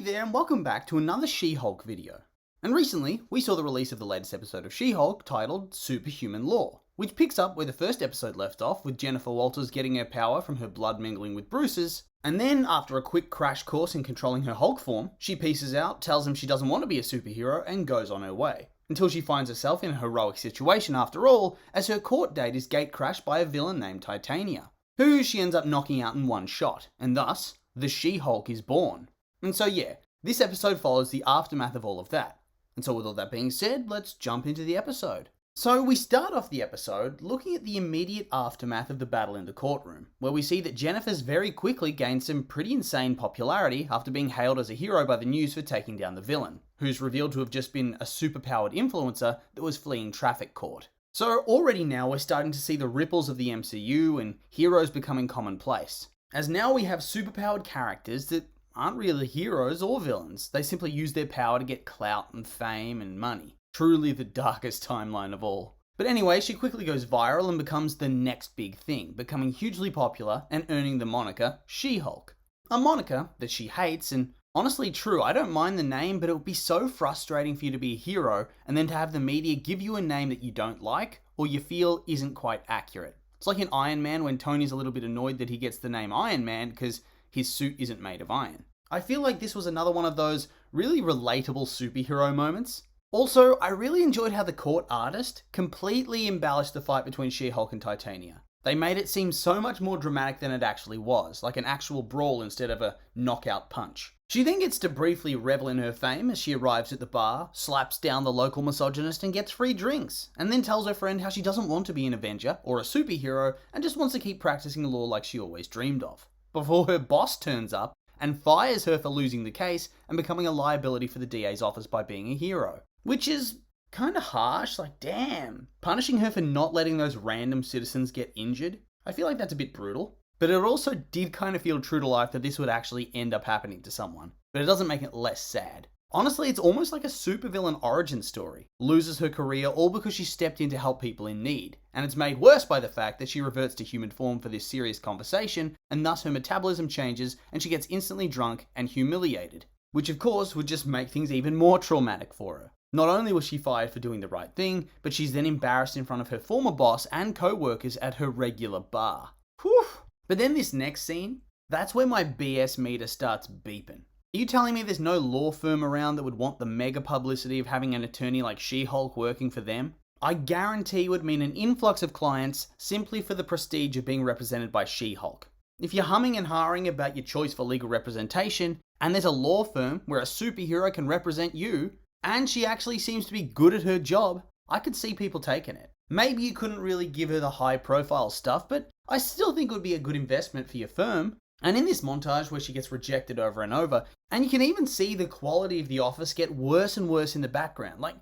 Hey there and welcome back to another She-Hulk video. And recently, we saw the release of the latest episode of She-Hulk titled Superhuman Law, which picks up where the first episode left off with Jennifer Walters getting her power from her blood mingling with Bruce's, and then after a quick crash course in controlling her Hulk form, she pieces out, tells him she doesn't want to be a superhero and goes on her way. Until she finds herself in a heroic situation after all, as her court date is gate-crashed by a villain named Titania, who she ends up knocking out in one shot, and thus, the She-Hulk is born. And so yeah, this episode follows the aftermath of all of that. And so with all that being said, let's jump into the episode. So we start off the episode looking at the immediate aftermath of the battle in the courtroom, where we see that Jennifer's very quickly gained some pretty insane popularity after being hailed as a hero by the news for taking down the villain, who's revealed to have just been a superpowered influencer that was fleeing traffic court. So already now we're starting to see the ripples of the MCU and heroes becoming commonplace, as now we have superpowered characters that aren't really heroes or villains. They simply use their power to get clout and fame and money. Truly the darkest timeline of all. But anyway, she quickly goes viral and becomes the next big thing, becoming hugely popular and earning the moniker She-Hulk. A moniker that she hates, and honestly true, I don't mind the name, but it would be so frustrating for you to be a hero and then to have the media give you a name that you don't like or you feel isn't quite accurate. It's like in Iron Man when Tony's a little bit annoyed that he gets the name Iron Man because his suit isn't made of iron. I feel like this was another one of those really relatable superhero moments. Also, I really enjoyed how the court artist completely embellished the fight between She-Hulk and Titania. They made it seem so much more dramatic than it actually was, like an actual brawl instead of a knockout punch. She then gets to briefly revel in her fame as she arrives at the bar, slaps down the local misogynist and gets free drinks, and then tells her friend how she doesn't want to be an Avenger or a superhero and just wants to keep practicing law like she always dreamed of. Before her boss turns up and fires her for losing the case and becoming a liability for the DA's office by being a hero. Which is kind of harsh, like damn. Punishing her for not letting those random citizens get injured, I feel like that's a bit brutal. But it also did kind of feel true to life that this would actually end up happening to someone. But it doesn't make it less sad. Honestly, it's almost like a supervillain origin story. Loses her career all because she stepped in to help people in need. And it's made worse by the fact that she reverts to human form for this serious conversation, and thus her metabolism changes and she gets instantly drunk and humiliated. Which of course would just make things even more traumatic for her. Not only was she fired for doing the right thing, but she's then embarrassed in front of her former boss and co-workers at her regular bar. Whew. But then this next scene, that's where my BS meter starts beeping. Are you telling me there's no law firm around that would want the mega publicity of having an attorney like She-Hulk working for them? I guarantee it would mean an influx of clients simply for the prestige of being represented by She-Hulk. If you're humming and hawing about your choice for legal representation, and there's a law firm where a superhero can represent you, and she actually seems to be good at her job, I could see people taking it. Maybe you couldn't really give her the high profile stuff, but I still think it would be a good investment for your firm. And in this montage where she gets rejected over and over, and you can even see the quality of the office get worse and worse in the background. Like,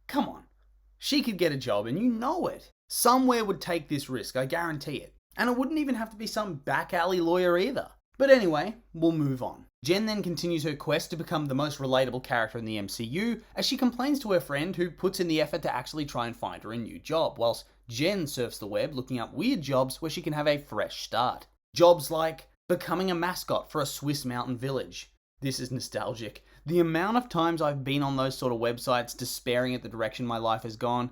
come on. She could get a job and you know it. Somewhere would take this risk, I guarantee it. And it wouldn't even have to be some back alley lawyer either. But anyway, we'll move on. Jen then continues her quest to become the most relatable character in the MCU as she complains to her friend who puts in the effort to actually try and find her a new job, whilst Jen surfs the web looking up weird jobs where she can have a fresh start. Jobs like becoming a mascot for a Swiss mountain village. This is nostalgic. The amount of times I've been on those sort of websites despairing at the direction my life has gone,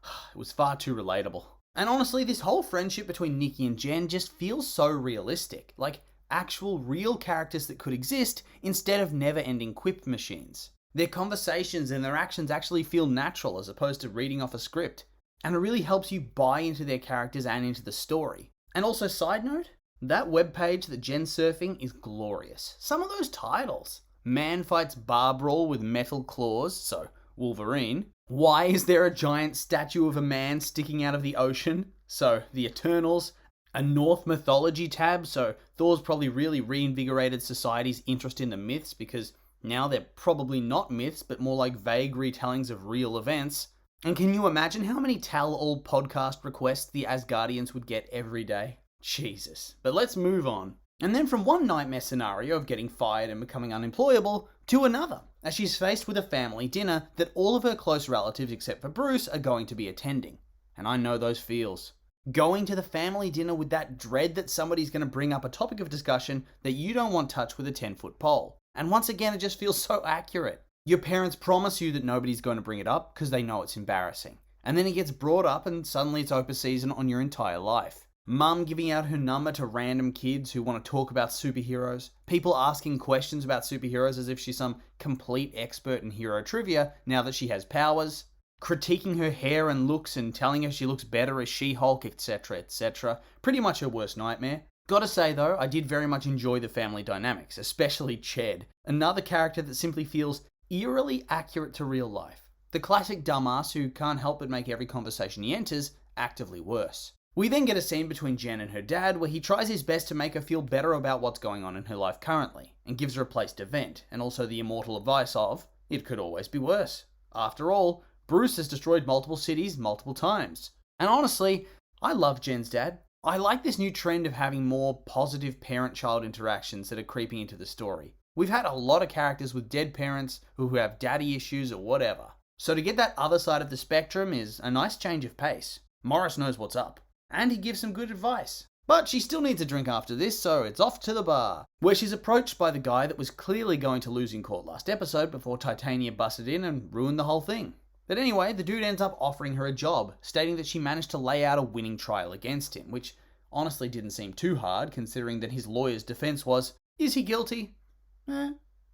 it was far too relatable. And honestly, this whole friendship between Nikki and Jen just feels so realistic. Like actual real characters that could exist instead of never-ending quip machines. Their conversations and their actions actually feel natural as opposed to reading off a script. And it really helps you buy into their characters and into the story. And also, side note, that webpage that Jen's surfing is glorious. Some of those titles. Man fights bar brawl with metal claws, so Wolverine. Why is there a giant statue of a man sticking out of the ocean? So the Eternals. A Norse mythology tab, so Thor's probably really reinvigorated society's interest in the myths because now they're probably not myths but more like vague retellings of real events. And can you imagine how many tell-all podcast requests the Asgardians would get every day? Jesus. But let's move on. And then from one nightmare scenario of getting fired and becoming unemployable to another, as she's faced with a family dinner that all of her close relatives except for Bruce are going to be attending. And I know those feels. Going to the family dinner with that dread that somebody's going to bring up a topic of discussion that you don't want touched with a 10-foot pole. And once again, it just feels so accurate. Your parents promise you that nobody's going to bring it up because they know it's embarrassing. And then it gets brought up and suddenly it's open season on your entire life. Mum giving out her number to random kids who want to talk about superheroes. People asking questions about superheroes as if she's some complete expert in hero trivia now that she has powers. Critiquing her hair and looks and telling her she looks better as She-Hulk, etc, etc. Pretty much her worst nightmare. Gotta say though, I did very much enjoy the family dynamics, especially Ched. Another character that simply feels eerily accurate to real life. The classic dumbass who can't help but make every conversation he enters actively worse. We then get a scene between Jen and her dad where he tries his best to make her feel better about what's going on in her life currently, and gives her a place to vent, and also the immortal advice of, it could always be worse. After all, Bruce has destroyed multiple cities multiple times. And honestly, I love Jen's dad. I like this new trend of having more positive parent-child interactions that are creeping into the story. We've had a lot of characters with dead parents who have daddy issues or whatever. So to get that other side of the spectrum is a nice change of pace. Morris knows what's up. And he gives some good advice. But she still needs a drink after this, so it's off to the bar, where she's approached by the guy that was clearly going to lose in court last episode before Titania busted in and ruined the whole thing. But anyway, the dude ends up offering her a job, stating that she managed to lay out a winning trial against him, which honestly didn't seem too hard, considering that his lawyer's defense was, is he guilty?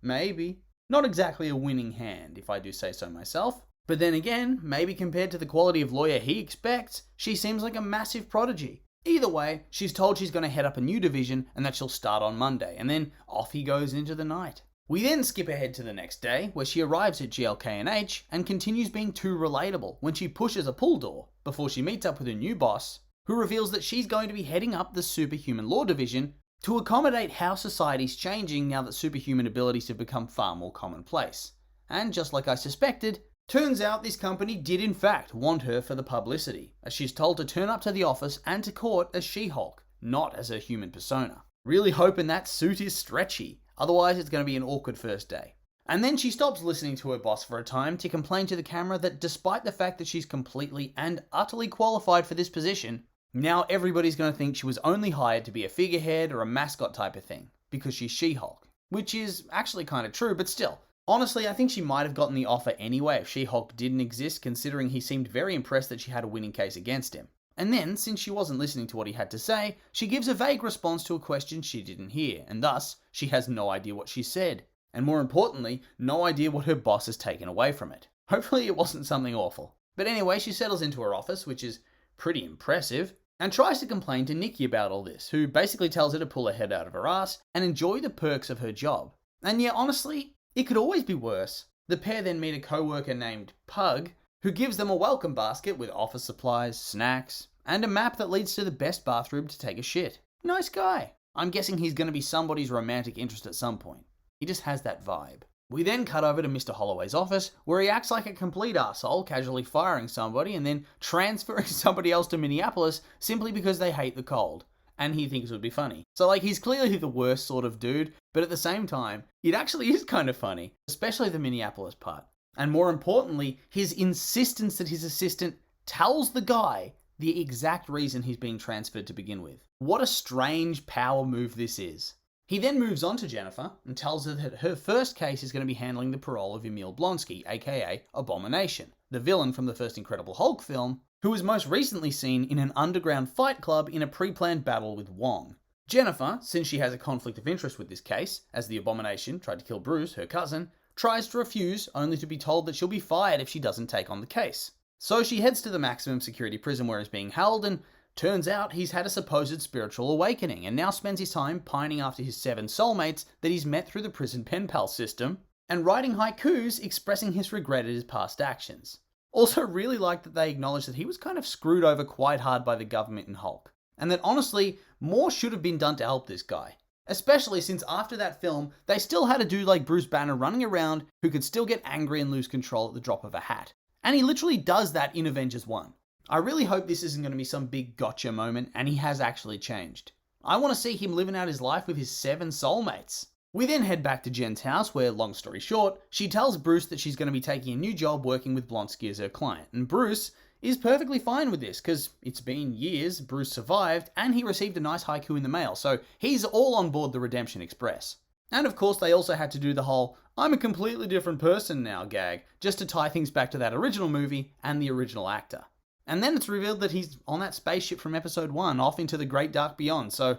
Maybe. Not exactly a winning hand, if I do say so myself. But then again, maybe compared to the quality of lawyer he expects, she seems like a massive prodigy. Either way, she's told she's going to head up a new division and that she'll start on Monday, and then off he goes into the night. We then skip ahead to the next day, where she arrives at GLK&H and continues being too relatable when she pushes a pull door before she meets up with her new boss, who reveals that she's going to be heading up the superhuman law division to accommodate how society's changing now that superhuman abilities have become far more commonplace. And just like I suspected, turns out this company did in fact want her for the publicity, as she's told to turn up to the office and to court as She-Hulk, not as her human persona. Really hoping that suit is stretchy, otherwise it's going to be an awkward first day. And then she stops listening to her boss for a time to complain to the camera that despite the fact that she's completely and utterly qualified for this position, now everybody's going to think she was only hired to be a figurehead or a mascot type of thing, because she's She-Hulk. Which is actually kind of true, but still. Honestly, I think she might have gotten the offer anyway if She-Hulk didn't exist, considering he seemed very impressed that she had a winning case against him. And then, since she wasn't listening to what he had to say, she gives a vague response to a question she didn't hear, and thus, she has no idea what she said. And more importantly, no idea what her boss has taken away from it. Hopefully it wasn't something awful. But anyway, she settles into her office, which is pretty impressive, and tries to complain to Nikki about all this, who basically tells her to pull her head out of her ass and enjoy the perks of her job. And yeah, honestly, it could always be worse. The pair then meet a co-worker named Pug, who gives them a welcome basket with office supplies, snacks, and a map that leads to the best bathroom to take a shit. Nice guy. I'm guessing he's going to be somebody's romantic interest at some point. He just has that vibe. We then cut over to Mr. Holloway's office, where he acts like a complete arsehole, casually firing somebody and then transferring somebody else to Minneapolis simply because they hate the cold. And he thinks it would be funny. So he's clearly the worst sort of dude, but at the same time, it actually is kind of funny, especially the Minneapolis part. And more importantly, his insistence that his assistant tells the guy the exact reason he's being transferred to begin with. What a strange power move this is. He then moves on to Jennifer and tells her that her first case is going to be handling the parole of Emil Blonsky, aka Abomination, the villain from the first Incredible Hulk film, who was most recently seen in an underground fight club in a pre-planned battle with Wong. Jennifer, since she has a conflict of interest with this case, as the Abomination tried to kill Bruce, her cousin, tries to refuse, only to be told that she'll be fired if she doesn't take on the case. So she heads to the maximum security prison where he's being held, and turns out he's had a supposed spiritual awakening and now spends his time pining after his 7 soulmates that he's met through the prison pen pal system, and writing haikus expressing his regret at his past actions. Also really like that they acknowledge that he was kind of screwed over quite hard by the government in Hulk, and that honestly, more should have been done to help this guy. Especially since after that film, they still had a dude like Bruce Banner running around who could still get angry and lose control at the drop of a hat. And he literally does that in Avengers 1. I really hope this isn't going to be some big gotcha moment and he has actually changed. I want to see him living out his life with his 7 soulmates. We then head back to Jen's house where, long story short, she tells Bruce that she's going to be taking a new job working with Blonsky as her client. And Bruce is perfectly fine with this because it's been years, Bruce survived, and he received a nice haiku in the mail, so he's all on board the Redemption Express. And of course, they also had to do the whole "I'm a completely different person now" gag, just to tie things back to that original movie and the original actor. And then it's revealed that he's on that spaceship from episode 1 off into the great dark beyond, so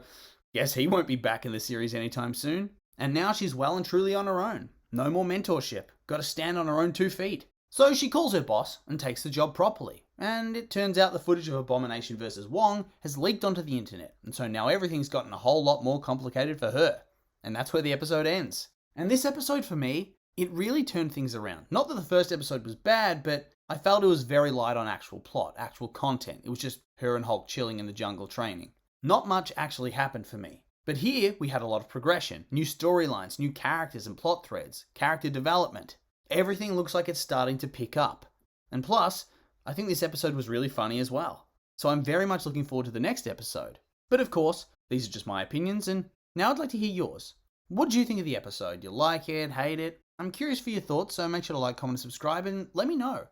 guess he won't be back in the series anytime soon. And now she's well and truly on her own. No more mentorship. Got to stand on her own 2 feet. So she calls her boss and takes the job properly. And it turns out the footage of Abomination vs. Wong has leaked onto the internet, and so now everything's gotten a whole lot more complicated for her. And that's where the episode ends. And this episode for me, it really turned things around. Not that the first episode was bad, but I felt it was very light on actual plot, actual content. It was just her and Hulk chilling in the jungle training. Not much actually happened for me. But here we had a lot of progression, new storylines, new characters and plot threads, character development. Everything looks like it's starting to pick up. And plus, I think this episode was really funny as well. So I'm very much looking forward to the next episode. But of course, these are just my opinions, and now I'd like to hear yours. What do you think of the episode? Do you like it, hate it? I'm curious for your thoughts, so make sure to like, comment, and subscribe, and let me know.